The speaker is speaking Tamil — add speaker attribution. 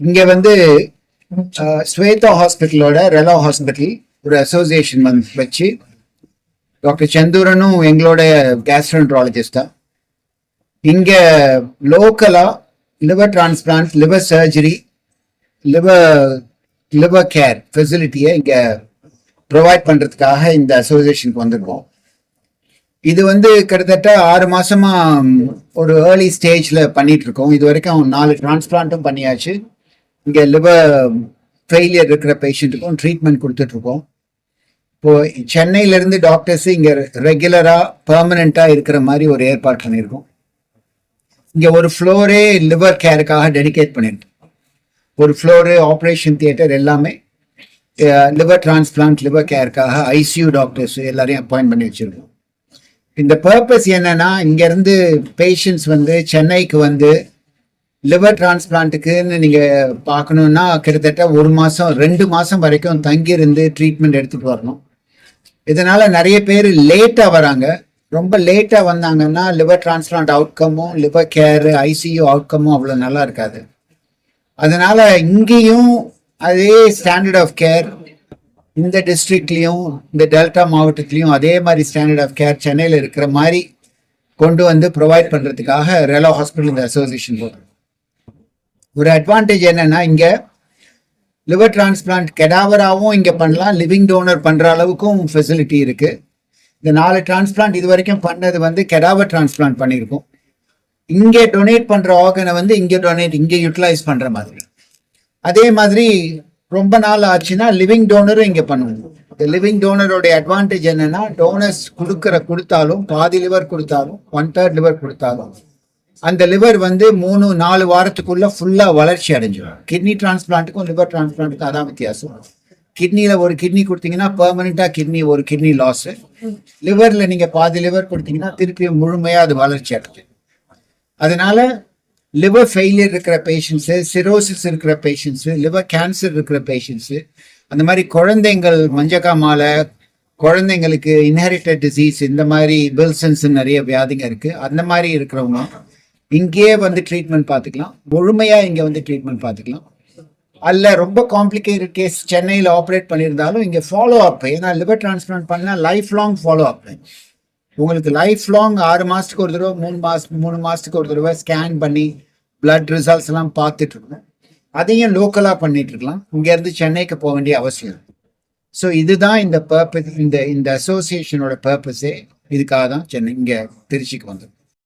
Speaker 1: இங்க வந்து ஸ்வேதா ஹாஸ்பிட்டலோட ரெலோ ஹாஸ்பிட்டல் ஒரு அசோசியேஷன் வச்சு டாக்டர் செந்தூரனும் எங்களோட கேஸ்ட்ரோஎன்ட்ராலஜிஸ்ட் தான். இங்க லோக்கலா liver transplant, liver surgery, liver care ஃபெசிலிட்டியை இங்க ப்ரொவைட் பண்றதுக்காக இந்த அசோசியேஷனுக்கு வந்திருக்கோம். இது வந்து கிட்டத்தட்ட 6 மாசமா ஒரு ஏர்லி ஸ்டேஜ்ல பண்ணிட்டு இருக்கோம். இது வரைக்கும் 4 டிரான்ஸ்பிளான்ட்டும் பண்ணியாச்சு. இங்க லிவர் ஃபெயிலியர் இருக்கிற பேஷண்ட்டுக்கும் ட்ரீட்மெண்ட் கொடுத்துட்டு இருக்கோம். இப்போ சென்னையில இருந்து டாக்டர்ஸ் இங்க ரெகுலரா பெர்மனண்டா இருக்கிற மாதிரி ஒரு ஏற்பாடு பண்ணியிருக்கோம். இங்க ஒரு ஃப்ளோரே லிவர் கேருக்காக டெடிகேட் பண்ணியிருக்கோம். ஒரு ஃப்ளோரு ஆப்ரேஷன் தியேட்டர் எல்லாமே லிவர் டிரான்ஸ்பிளான்ட், லிவர் கேருக்காக ஐசியூ டாக்டர்ஸ் எல்லாரையும் அப்பாயிண்ட் பண்ணி வச்சிருக்கோம். இந்த பர்பஸ் என்னன்னா, இங்க இருந்து பேஷண்ட்ஸ் வந்து சென்னைக்கு வந்து லிவர் டிரான்ஸ்பிளான்ட்டுக்குன்னு நீங்க பார்க்கணும்னா கிட்டத்தட்ட 1 மாசம் 2 மாசம் வரைக்கும் தங்கியிருந்து ட்ரீட்மெண்ட் எடுத்துட்டு வரணும். இதனால நிறைய பேர் லேட்டா வராங்க. ரொம்ப லேட்டா வந்தாங்கன்னா லிவர் டிரான்ஸ்பிளான்ட் அவுட்கமும் லிவர் கேர் ஐசியூ அவுட்கமும் அவ்வளோ நல்லா இருக்காது. அதனால இங்கேயும் அதே ஸ்டாண்டர்ட் ஆஃப் கேர் இந்த டிஸ்ட்ரிக்ட்லையும் இந்த டெல்டா மாவட்டத்திலையும் அதே மாதிரி ஸ்டாண்டர்ட் ஆஃப் கேர் சென்னையில் இருக்கிற மாதிரி கொண்டு வந்து ப்ரொவைட் பண்ணுறதுக்காக ரெலோ ஹாஸ்பிட்டல் இந்த அசோசியேஷன் போடுறோம். ஒரு அட்வான்டேஜ் என்னன்னா, இங்க லிவர் டிரான்ஸ்பிளான்ட் கெடாவராவும் இங்க பண்ணலாம், லிவிங் டோனர் பண்ற அளவுக்கும் ஃபெசிலிட்டி இருக்கு. இந்த 4 டிரான்ஸ்பிளான்ட் இது வரைக்கும் பண்ணது வந்து கெடாவர் டிரான்ஸ்பிளான்ட் பண்ணியிருக்கோம். இங்கே டொனேட் பண்ற ஆர்கனை வந்து இங்கே யூட்டிலைஸ் பண்ற மாதிரி. அதே மாதிரி ரொம்ப நாள் ஆச்சுன்னா லிவிங் டோனரும் இங்க பண்ணுவோம். இந்த லிவிங் டோனரோட அட்வான்டேஜ் என்னன்னா, டோனர்ஸ் கொடுத்தாலும் பாதி லிவர் கொடுத்தாலும் 1/3 லிவர் கொடுத்தாலும் அந்த லிவர் வந்து 3-4 வாரத்துக்குள்ள ஃபுல்லா வளர்ச்சி அடைஞ்சிடும். கிட்னி டிரான்ஸ்பிளான்ட்டுக்கும் லிவர் டிரான்ஸ்பிளான்ட்டுக்கும் அதான் வித்தியாசம். கிட்னியில ஒரு கிட்னி கொடுத்தீங்கன்னா பெர்மனண்டா ஒரு கிட்னி லாஸ். லிவர்ல நீங்க பாதி லிவர் கொடுத்தீங்கன்னா திருப்பி முழுமையா அது வளர்ச்சி அடைஞ்சு. அதனால லிவர் ஃபெயிலியர் இருக்கிற பேஷண்ட்ஸு, சிரோசிஸ் இருக்கிற பேஷண்ட்ஸு, லிவர் கேன்சர் இருக்கிற பேஷண்ட்ஸு, அந்த மாதிரி குழந்தைங்கள் மஞ்சக்காமாலை, குழந்தைங்களுக்கு இன்ஹெரிட்டட் டிசீஸ், இந்த மாதிரி வில்சன்ஸ் நிறைய வியாதிங்க இருக்கு. அந்த மாதிரி இருக்கிறவங்க இங்கேயே வந்து ட்ரீட்மெண்ட் பார்த்துக்கலாம். முழுமையா இங்க வந்து ட்ரீட்மெண்ட் பார்த்துக்கலாம். அல்ல ரொம்ப காம்ப்ளிகேட்டட் கேஸ் சென்னையில் ஆப்ரேட் பண்ணியிருந்தாலும் இங்கே ஃபாலோ அப், ஏன்னா லிவர் டிரான்ஸ்பிளான்ட் பண்ணால் லைஃப் லாங் ஃபாலோ அப். உங்களுக்கு லைஃப் லாங் 6 மாசத்துக்கு ஒரு தடவை 3 மாசத்துக்கு ஒரு தடவை ஸ்கேன் பண்ணி பிளட் ரிசல்ட்ஸ் எல்லாம் பார்த்துட்டு இருக்கணும். அதையும் லோக்கலா பண்ணிட்டு இருக்கலாம். இங்க இருந்து சென்னைக்கு போக வேண்டிய அவசியம். ஸோ இதுதான் இந்த பர்பஸ், இந்த அசோசியேஷனோட பர்பஸே. இதுக்காக தான் இங்க திருச்சிக்கு வந்தோம்.